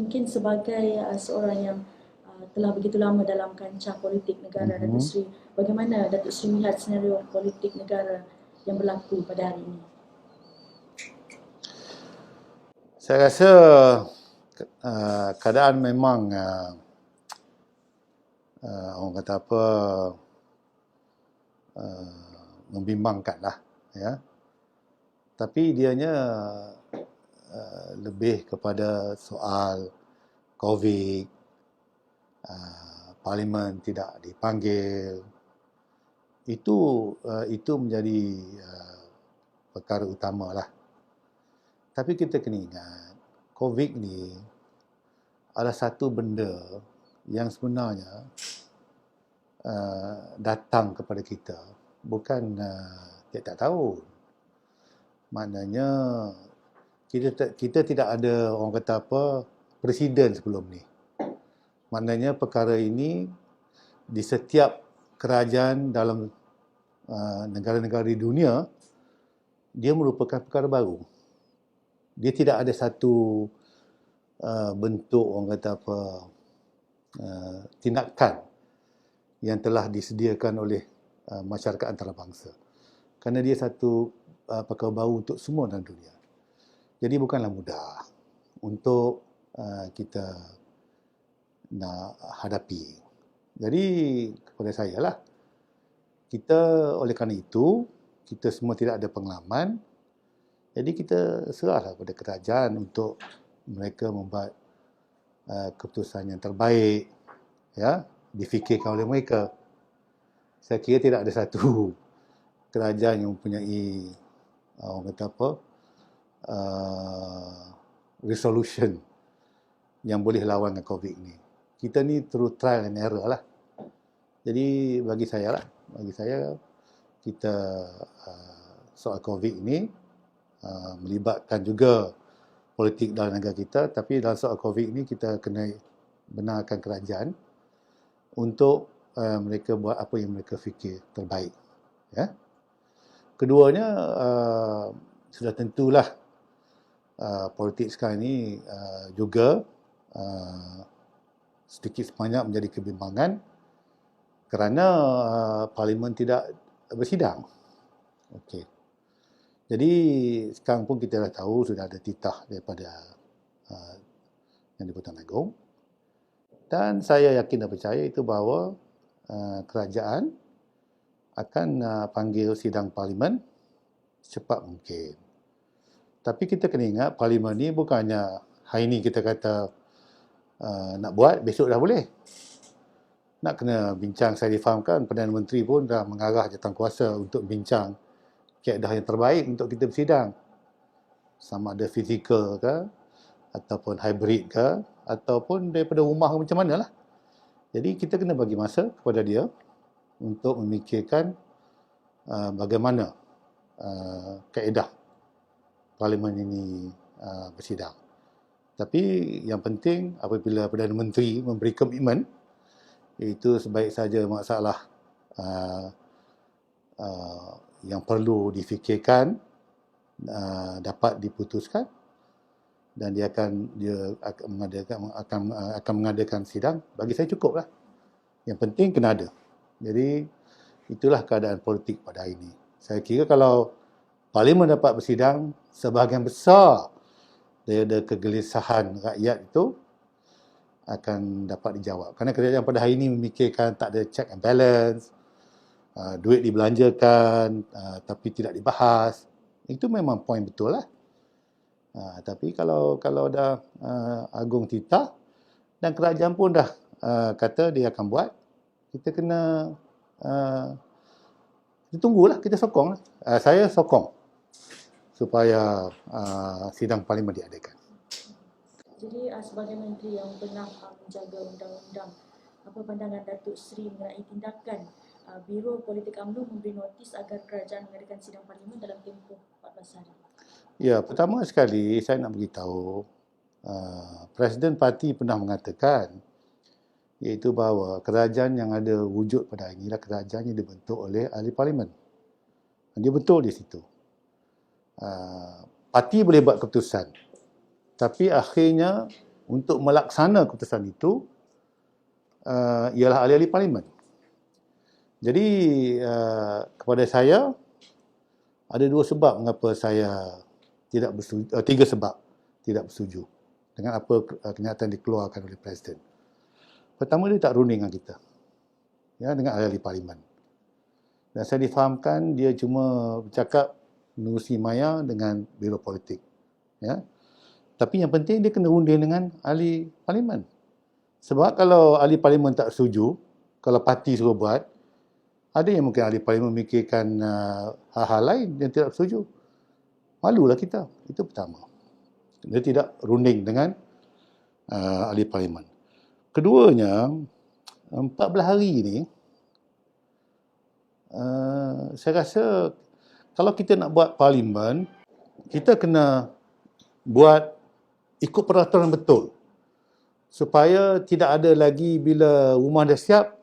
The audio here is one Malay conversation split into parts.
mungkin sebagai seorang yang telah begitu lama dalam kancah politik negara, Datuk Seri, bagaimana Datuk Seri melihat senario politik negara yang berlaku pada hari ini? Saya rasa keadaan memang orang kata apa, membimbangkan lah, ya. Tapi dianya lebih kepada soal COVID, Parlimen tidak dipanggil. Itu menjadi perkara utama lah. Tapi kita kena ingat, COVID ni adalah satu benda yang sebenarnya datang kepada kita bukan tiap-tiap tahun. Maknanya kita tidak ada, orang kata apa, presiden sebelum ni. Maknanya perkara ini di setiap kerajaan dalam negara-negara di dunia, dia merupakan perkara baru. Dia tidak ada satu bentuk, orang kata apa, tindakan yang telah disediakan oleh masyarakat antarabangsa. Kerana dia satu perkara baru untuk semua dalam dunia. Jadi bukanlah mudah untuk kita nak hadapi. Jadi kepada saya lah, kita oleh kerana itu, kita semua tidak ada pengalaman, jadi kita serahlah kepada kerajaan untuk mereka membuat keputusan yang terbaik, ya, difikirkan oleh mereka. Saya kira tidak ada satu kerajaan yang mempunyai orang kata apa, resolution yang boleh lawan dengan COVID ni. Kita ni through trial and error lah. Jadi bagi saya kita soal COVID ni melibatkan juga politik dalam negara kita, tapi dalam soal COVID ni kita kena benarkan kerajaan untuk mereka buat apa yang mereka fikir terbaik. Ya. Keduanya, sudah tentulah politik sekarang ni juga sedikit sebanyak menjadi kebimbangan kerana Parlimen tidak bersidang. Okey. Jadi sekarang pun kita dah tahu sudah ada titah daripada Yang di-Pertuan Agong, dan saya yakin dan percaya itu bahawa kerajaan akan panggil sidang Parlimen secepat mungkin. Tapi kita kena ingat, Parlimen ni bukannya hari ni kita kata nak buat, besok dah boleh. Nak kena bincang, saya difahamkan Perdana Menteri pun dah mengarah jawatankuasa untuk bincang kaedah yang terbaik untuk kita bersidang. Sama ada fizikal ke, ataupun hybrid ke, ataupun daripada rumah ke, macam mana lah. Jadi kita kena bagi masa kepada dia untuk memikirkan bagaimana kaedah Parlimen ini bersidang. Tapi yang penting apabila Perdana Menteri memberi komitmen, itu sebaik saja masalah yang perlu difikirkan dapat diputuskan, dan dia akan mengadakan sidang. Bagi saya cukup lah. Yang penting kena ada. Jadi itulah keadaan politik pada hari ini. Saya kira kalau Parlimen dapat bersidang, sebahagian besar daripada kegelisahan rakyat itu akan dapat dijawab. Kerana kerajaan pada hari ini memikirkan tak ada check and balance, duit dibelanjakan tapi tidak dibahas. Itu memang poin betul lah. Tapi kalau dah Agong titah dan kerajaan pun dah kata dia akan buat, kita kena kita tunggulah, kita sokong lah. Saya sokong supaya sidang Parlimen diadakan. Jadi sebagai menteri yang pernah menjaga undang-undang, apa pandangan Datuk Seri mengenai tindakan Biro Politik UMNO memberi notis agar kerajaan mengadakan sidang Parlimen dalam tempoh 14 hari? Ya, pertama sekali saya nak beritahu, Presiden Parti pernah mengatakan, iaitu bahawa kerajaan yang ada wujud pada hari ini adalah kerajaan yang dibentuk oleh ahli Parlimen. Dia betul di situ. Parti boleh buat keputusan, tapi akhirnya untuk melaksana keputusan itu ialah ahli-ahli parlimen. Jadi kepada saya ada dua sebab mengapa saya tidak bersetuju, tiga sebab tidak bersetuju dengan apa kenyataan dikeluarkan oleh Presiden. Pertama, dia tak runding dengan kita, ya, dengan ahli-ahli parlimen. Dan saya difahamkan dia cuma bercakap menerusi maya dengan biro politik, ya. Tapi yang penting dia kena runding dengan ahli parlimen. Sebab kalau ahli parlimen tak setuju, kalau parti suruh buat, ada yang mungkin ahli parlimen memikirkan hal-hal lain yang tidak setuju. Malulah kita. Itu pertama. Dia tidak runding dengan ahli parlimen. Keduanya, 14 hari ini, saya rasa kalau kita nak buat parlimen, kita kena buat ikut peraturan betul. Supaya tidak ada lagi bila rumah dah siap,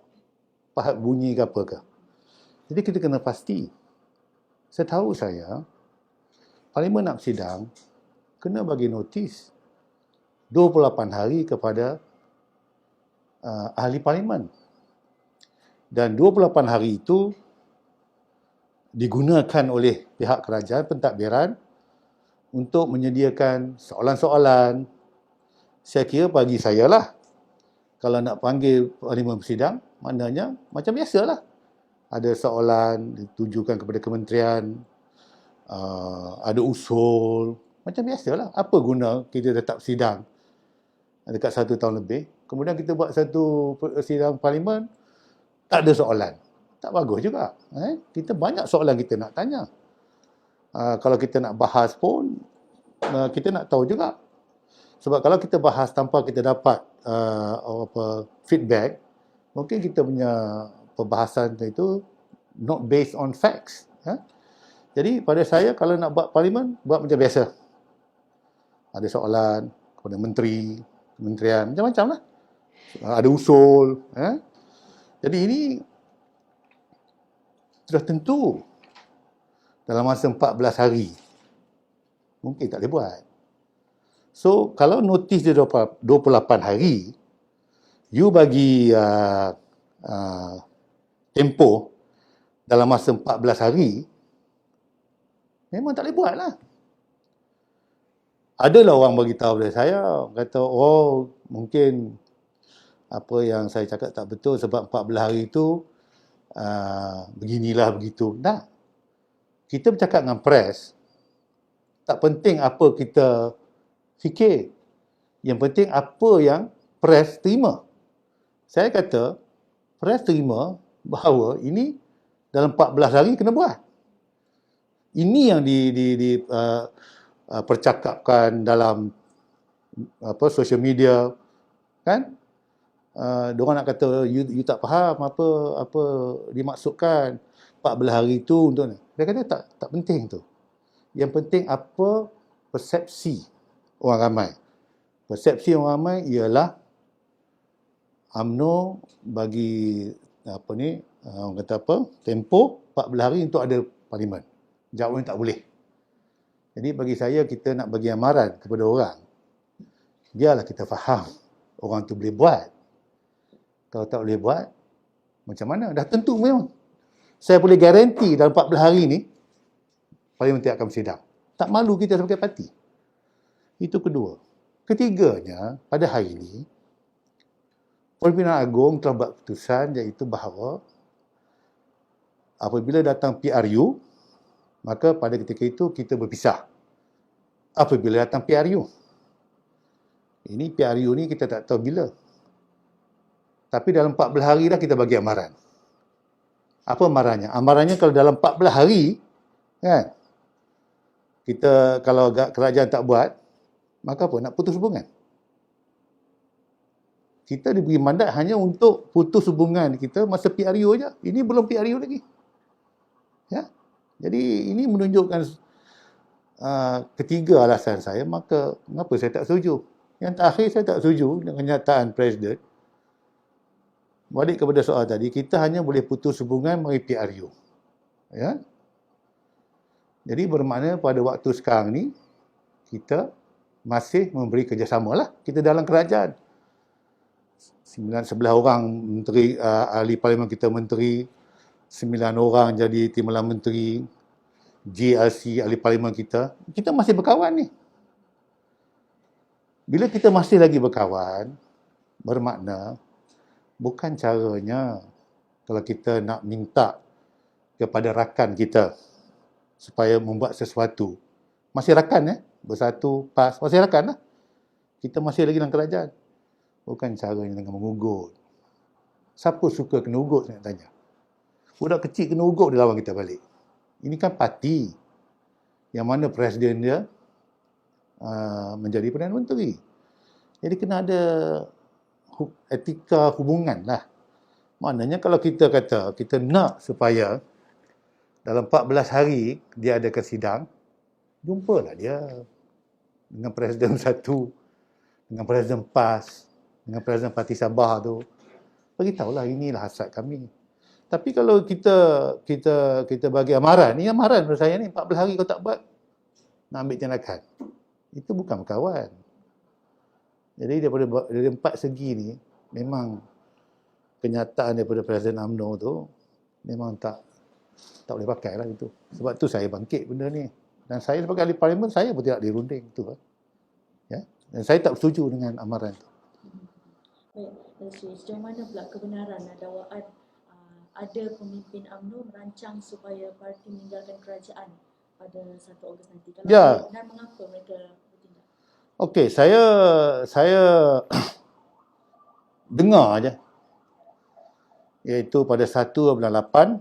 pahat bunyi ke apa ke. Jadi kita kena pasti. Setahu saya, parlimen nak bersidang, kena bagi notis 28 hari kepada ahli parlimen. Dan 28 hari itu digunakan oleh pihak kerajaan pentadbiran untuk menyediakan soalan-soalan. Saya kira bagi saya lah, kalau nak panggil parlimen bersidang, maknanya macam biasalah. Ada soalan ditujukan kepada kementerian, ada usul, macam biasalah. Apa guna kita tetap sidang dekat 1 tahun lebih, kemudian kita buat satu sidang parlimen, tak ada soalan. Tak bagus juga. Kita banyak soalan kita nak tanya. Kalau kita nak bahas pun, kita nak tahu juga. Sebab kalau kita bahas tanpa kita dapat feedback, mungkin kita punya perbahasan itu not based on facts. Jadi pada saya, kalau nak buat parlimen, buat macam biasa. Ada soalan kepada menteri, kementerian, macam-macam lah. Ada usul. Jadi ini sudah tentu dalam masa 14 hari. Mungkin tak boleh buat. So, kalau notis dia 28 hari, you bagi tempoh dalam masa 14 hari, memang tak boleh buat lah. Adalah orang bagi tahu pada saya, kata, oh, mungkin apa yang saya cakap tak betul sebab 14 hari itu beginilah begitu. Tak. Kita bercakap dengan press, tak penting apa kita fikir. Yang penting apa yang press terima. Saya kata, press terima bahawa ini dalam 14 hari kena buat. Ini yang percakapkan dalam social media, kan? Diorang nak kata you tak faham apa dimaksudkan 14 hari itu untuk ni. Dia kata tak penting tu. Yang penting apa persepsi orang ramai. Persepsi orang ramai ialah UMNO bagi orang kata tempoh 14 hari untuk ada parlimen. Jawabnya tak boleh. Jadi bagi saya, kita nak bagi amaran kepada orang, biarlah kita faham orang tu boleh buat. Kalau tak boleh buat, macam mana? Dah tentu memang. Saya boleh garanti dalam 14 hari ni, parlimen tidak akan bersidang. Tak malu kita sebagai parti. Itu kedua. Ketiganya, pada hari ini, Pimpinan Agong telah buat keputusan iaitu bahawa apabila datang PRU, maka pada ketika itu kita berpisah. Apabila datang PRU. Ini PRU ni kita tak tahu bila. Tapi dalam 14 hari dah kita bagi amaran. Apa amarannya? Amarannya kalau dalam 14 hari, kan, kita kalau kerajaan tak buat, maka apa? Nak putus hubungan. Kita diberi mandat hanya untuk putus hubungan kita masa PRU aja. Ini belum PRU lagi. Ya. Jadi ini menunjukkan ketiga alasan saya, maka mengapa saya tak setuju. Yang terakhir, saya tak setuju dengan kenyataan Presiden. Balik kepada soal tadi, kita hanya boleh putus hubungan melalui PRU. Ya. Jadi bermakna pada waktu sekarang ni, kita masih memberi kerjasama lah kita dalam kerajaan. 11 orang menteri, ahli parlimen kita menteri, 9 orang jadi timbalan menteri, GLC ahli parlimen kita masih berkawan ni. Bila kita masih lagi berkawan, bermakna bukan caranya kalau kita nak minta kepada rakan kita supaya membuat sesuatu. Masih rakan bersatu, PAS, masih rakan lah. Kita masih lagi dalam kerajaan. Bukan caranya dengan mengugut. Siapa suka kena ugut, saya nak tanya. Budak kecil kena ugut, dia lawan kita balik. Ini kan parti yang mana presiden dia menjadi Perdana Menteri. Jadi kena ada etika hubungan lah. Maknanya kalau kita kata kita nak supaya dalam 14 hari dia adakan sidang, jumpalah dia dengan Presiden satu, dengan Presiden PAS, dengan Presiden Parti Sabah tu. Beritahulah inilah hasrat kami. Tapi kalau kita bagi amaran, ni amaran menurut saya ni, 14 hari kau tak buat, nak ambil tindakan. Itu bukan berkawan. Jadi dari 4 segi ni, memang kenyataan daripada Presiden UMNO tu memang tak boleh pakai lah itu. Sebab tu saya bangkit benda ni. Dan saya sebagai ahli parlimen, saya pun tidak dirunding tu. Ya? Dan saya tak setuju dengan amaran tu. Baik, sejauh mana pula kebenaran dakwaan ada pemimpin UMNO merancang supaya parti meninggalkan kerajaan pada 1 Ogos nanti? Kalau benar, mengapa mereka bertindak? Okey, saya dengar aja, iaitu pada 1 bulan 8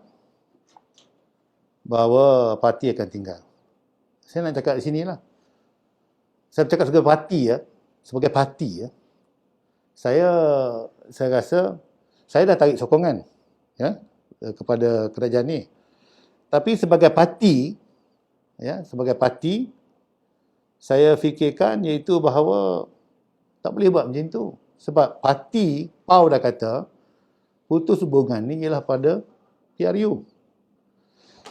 bahawa parti akan tinggal. Saya nak cakap di sinilah. Saya bercakap sebagai parti saya rasa saya dah tarik sokongan kepada kerajaan ni. Tapi sebagai parti saya fikirkan iaitu bahawa tak boleh buat macam tu. Sebab parti PAU dah kata putus hubungan ni ialah pada PRU.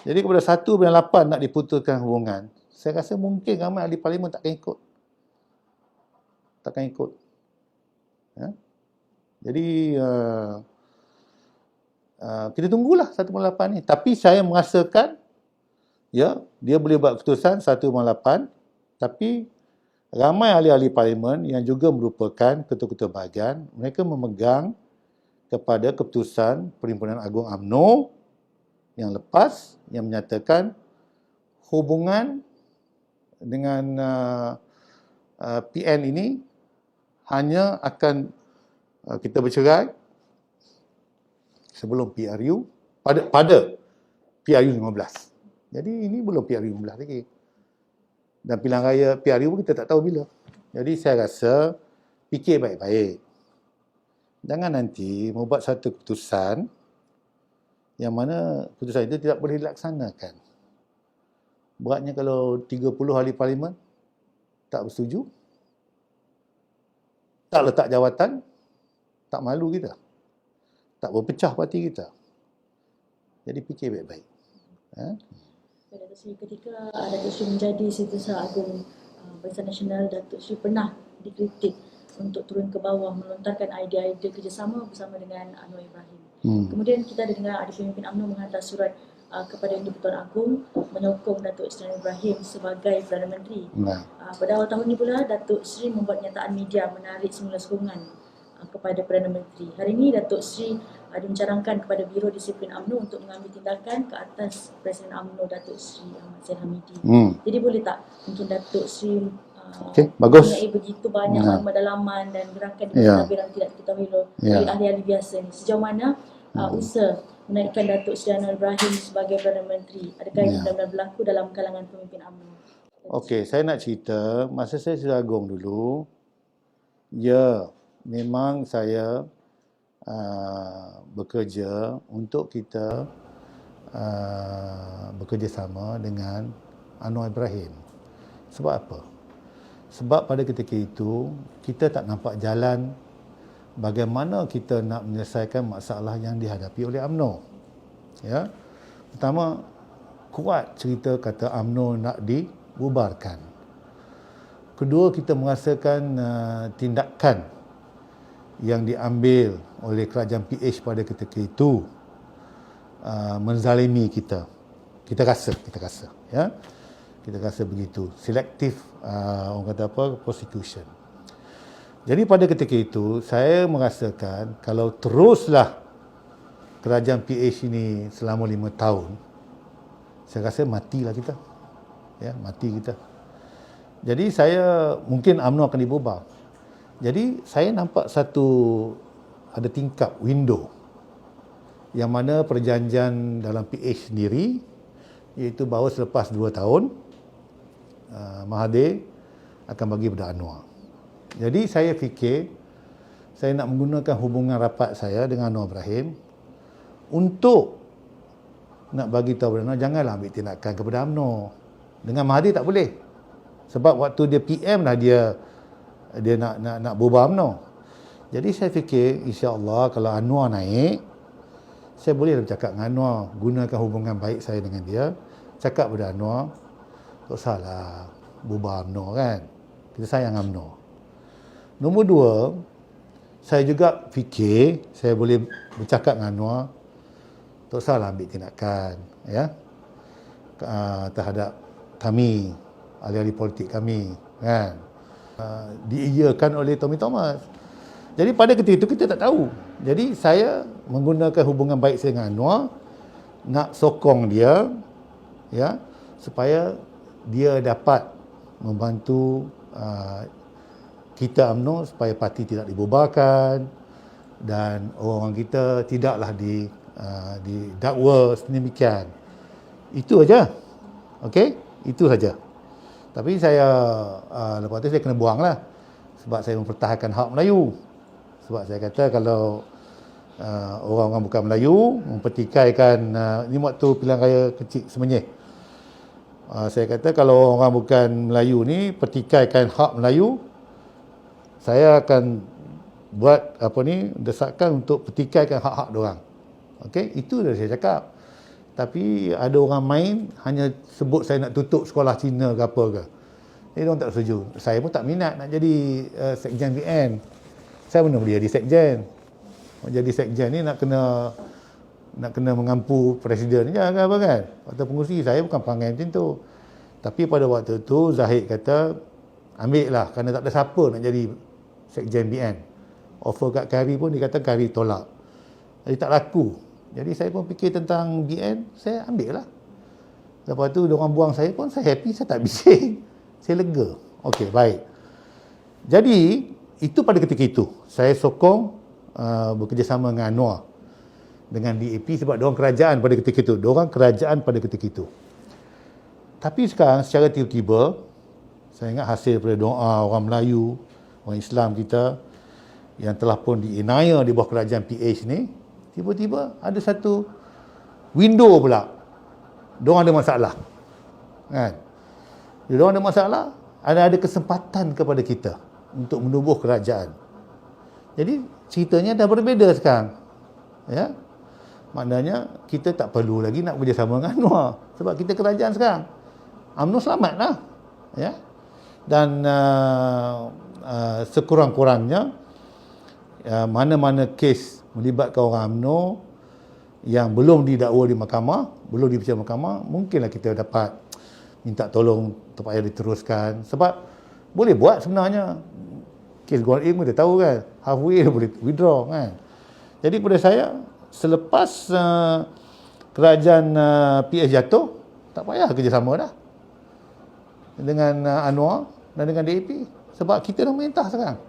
Jadi kepada 1 bulan 8 nak diputuskan hubungan, saya rasa mungkin ramai ahli parlimen takkan ikut. Jadi kita tunggulah 1 bulan 8 ni. Tapi saya merasakan dia boleh buat keputusan 1 bulan 8, tapi ramai ahli-ahli parlimen yang juga merupakan ketua-ketua bahagian, mereka memegang kepada keputusan Perhimpunan Agung UMNO yang lepas yang menyatakan hubungan dengan PN ini hanya akan kita bercerai sebelum PRU pada PRU 15. Jadi ini belum PRU 15 lagi. Dan pilihan raya PRU pun kita tak tahu bila. Jadi saya rasa fikir baik-baik. Jangan nanti membuat satu keputusan yang mana keputusan itu tidak boleh dilaksanakan. Beratnya kalau 30 ahli parlimen tak bersetuju, tak letak jawatan, tak malu kita. Tak berpecah parti kita. Jadi fikir baik-baik. Datuk Seri, ketika Datuk Seri menjadi Setiausaha Agung Barisan Nasional, Datuk Seri pernah dikritik untuk turun ke bawah melontarkan idea-idea kerjasama bersama dengan Anwar Ibrahim. Kemudian kita ada dengar ada pemimpin UMNO menghantar surat kepada Yang di-Pertuan Agong menyokong Datuk Seri Anwar Ibrahim sebagai Perdana Menteri. Pada awal tahun ini pula, Datuk Seri membuat nyataan media menarik semula sokongan kepada Perdana Menteri. Hari ini Datuk Seri dimencadangkan kepada Biro Disiplin UMNO untuk mengambil tindakan ke atas Presiden UMNO Datuk Seri Ahmad Zain Hamidi. Jadi boleh tak mungkin Datuk Seri bagus. Begitu banyak dalaman dan gerakan di tabir yang tidak diketahui oleh ahli-ahli biasa ni. Sejauh mana usaha menaikkan Datuk Seri Anwar Ibrahim sebagai Perdana Menteri, adakah ini benar-benar berlaku dalam kalangan pemimpin UMNO? Okey, saya nak cerita masa saya Seri Agong dulu, memang saya bekerja untuk kita bekerjasama dengan Anwar Ibrahim. Sebab apa? Sebab pada ketika itu kita tak nampak jalan bagaimana kita nak menyelesaikan masalah yang dihadapi oleh UMNO. Pertama, kuat cerita kata UMNO nak dibubarkan. Kedua, kita merasakan tindakan yang diambil oleh kerajaan PH pada ketika itu menzalimi kita. Kita rasa, ya. Kita rasa begitu. Selektif, orang kata apa, prosecution. Jadi pada ketika itu, saya merasakan kalau teruslah kerajaan PH ini selama 5 tahun, saya rasa matilah kita. Ya, mati kita. Jadi saya, mungkin UMNO akan dibubar. Jadi saya nampak ada tingkap, window, yang mana perjanjian dalam PH sendiri, iaitu bahawa selepas 2 tahun, Mahathir akan bagi pada Anwar. Jadi saya fikir, saya nak menggunakan hubungan rapat saya dengan Anwar Ibrahim untuk nak bagi tahu kepada Anwar, janganlah ambil tindakan kepada UMNO. Dengan Mahathir tak boleh. Sebab waktu dia PM lah dia nak bubar UMNO. Jadi saya fikir, insya-Allah kalau Anwar naik, saya boleh bercakap dengan Anwar, gunakan hubungan baik saya dengan dia, cakap pada Anwar, tak usahlah bubar UMNO kan. Kita sayang UMNO. Nombor 2, saya juga fikir saya boleh bercakap dengan Anwar, tak usahlah ambil tindakan, ya, terhadap kami, ahli-ahli politik kami, kan. Diiyakan oleh Tommy Thomas. Jadi pada ketika itu kita tak tahu. Jadi saya menggunakan hubungan baik saya dengan Anwar, nak sokong dia, ya, supaya dia dapat membantu kita UMNO supaya parti tidak dibubarkan dan orang-orang kita tidaklah didakwa sedemikian. Itu aja. Okey? Itu saja. Tapi saya lepas tu saya kena buang lah, sebab saya mempertahankan hak Melayu. Sebab saya kata kalau orang-orang bukan Melayu mempertikaikan, ni waktu pilihan raya kecil Semenyih, saya kata kalau orang bukan Melayu ni pertikaikan hak Melayu, saya akan buat desakan untuk pertikaikan hak-hak diorang. Okey, itu dah saya cakap. Tapi ada orang main hanya sebut saya nak tutup sekolah Cina ke apa ke. Jadi diorang tak setuju. Saya pun tak minat nak jadi sekjen BN. Saya mana boleh jadi sekjen. Jadi sekjen ni nak kena mengampu presiden je kan apa kan. Waktu pengurusi saya bukan perangai macam tu. Tapi pada waktu tu Zahid kata ambil lah, kerana tak ada siapa nak jadi sekjen BN. Offer kat Kari pun dia kata Kari tolak. Jadi tak laku. Jadi saya pun fikir tentang BN, saya ambil lah. Lepas tu diorang buang saya pun saya happy, saya tak bising. Saya lega. Okey, baik. Jadi itu pada ketika itu saya sokong bekerjasama dengan Anwar, dengan DAP, sebab diorang kerajaan pada ketika itu. Diorang kerajaan pada ketika itu. Tapi sekarang secara tiba-tiba, saya ingat hasil daripada doa orang Melayu, orang Islam kita yang telah pun diinaya di bawah kerajaan PH ni, tiba-tiba ada satu window pula. Diorang ada masalah. Kan? Diorang ada masalah, ada kesempatan kepada kita untuk menubuh kerajaan. Jadi ceritanya dah berbeza sekarang. Ya. Maknanya kita tak perlu lagi nak bekerjasama dengan Anwar, sebab kita kerajaan sekarang. UMNO selamatlah. Ya. Dan sekurang-kurangnya mana-mana kes melibatkan orang UMNO yang belum didakwa di mahkamah, belum dipercayai mahkamah, mungkinlah kita dapat minta tolong supaya diteruskan. Sebab boleh buat sebenarnya. Kes Gol Im kita tahu kan, halfway boleh withdraw kan. Jadi pada saya, selepas kerajaan PH jatuh, tak payah kerjasama dah dengan Anwar dan dengan DAP, sebab kita dah merintah sekarang.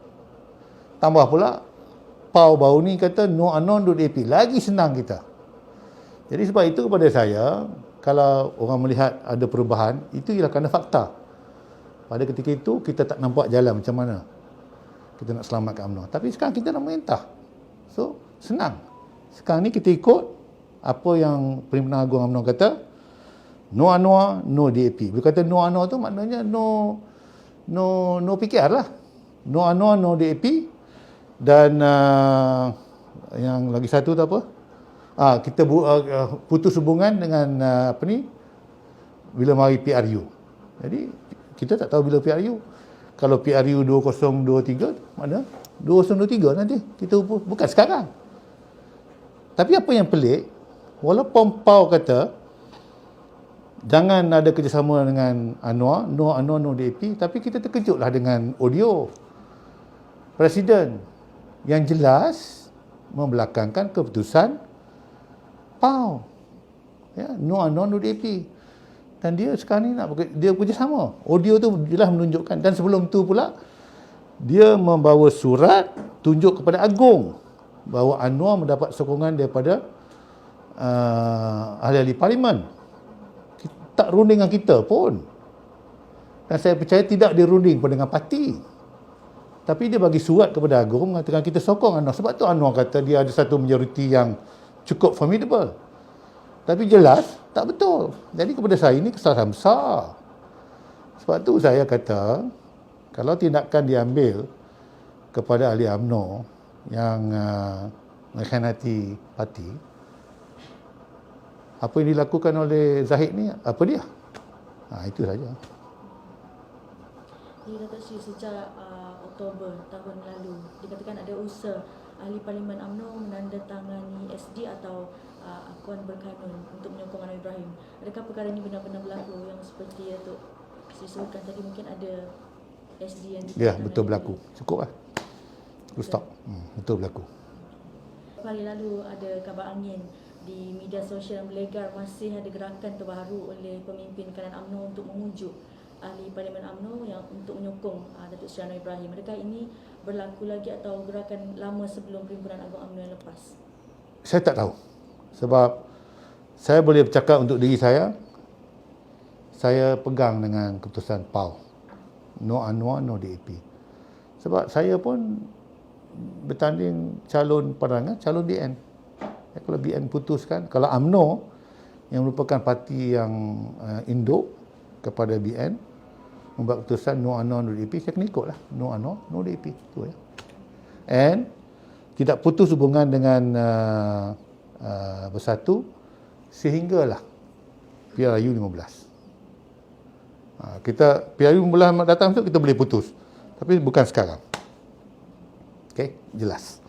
Tambah pula PAU baru ni kata no anon do DAP, lagi senang kita. Jadi sebab itu kepada saya, kalau orang melihat ada perubahan, itu ialah kerana fakta. Pada ketika itu kita tak nampak jalan macam mana kita nak selamatkan UMNO. Tapi sekarang kita dah merintah, so senang. Sekarang ni kita ikut apa yang Pimpinan Agung UMNO kata, no Anwar, no DAP. Bila kata no Anwar tu maknanya no PKR lah. No Anwar, no DAP. Dan yang lagi satu tu apa? Kita putus hubungan dengan bila mari PRU. Jadi kita tak tahu bila PRU. Kalau PRU 2023, mana? 2023 nanti. Kita bukan sekarang. Tapi apa yang pelik, walaupun PAU kata jangan ada kerjasama dengan Anwar, no DAP, tapi kita terkejutlah dengan audio Presiden yang jelas membelakangkan keputusan PAU. Ya, no DAP. Dan dia sekarang ni dia kerjasama. Audio tu jelas menunjukkan. Dan sebelum tu pula, dia membawa surat tunjuk kepada Agong bahawa Anwar mendapat sokongan daripada ahli-ahli parlimen. Tak runding dengan kita pun. Dan saya percaya tidak dirunding pun dengan parti. Tapi dia bagi surat kepada Agong mengatakan kita sokong Anwar. Sebab tu Anwar kata dia ada satu majoriti yang cukup formidable. Tapi jelas tak betul. Jadi kepada saya ini kesalahan besar. Sebab tu saya kata kalau tindakan diambil kepada ahli UMNO yang mengkhianati parti, apa yang dilakukan oleh Zahid ni, apa dia? Itu saja. Jadi Datuk Seri, sejak Oktober tahun lalu, dikatakan ada usaha ahli Parlimen UMNO menandatangani SD atau akuan berkanun untuk menyokong Anwar Ibrahim. Adakah perkara ini benar-benar berlaku yang seperti Datuk Seri sebutkan tadi, mungkin ada SD yang Ya, betul berlaku. Cukup lah. Stop. Betul berlaku. Hari lalu ada kabar angin di media sosial yang melegar masih ada gerakan terbaru oleh pemimpin kanan UMNO untuk memujuk ahli Parlimen UMNO yang untuk menyokong Datuk Seri Anwar Ibrahim. Adakah ini berlaku lagi atau gerakan lama sebelum Perhimpunan Agung UMNO yang lepas? Saya tak tahu. Sebab saya boleh bercakap untuk diri saya pegang dengan keputusan PAU. No Anwar, no DAP. Sebab saya pun bertanding calon perangan, calon BN. Kalau BN putuskan, kalau UMNO yang merupakan parti yang induk kepada BN membuat keputusan no Anwar, no DAP, saya kena ikutlah. No Anwar, no DAP. Itu ya. And tidak putus hubungan dengan Bersatu sehinggalah PRU 15. Kita PRU 15 datang tu kita boleh putus. Tapi bukan sekarang. Okey, jelas.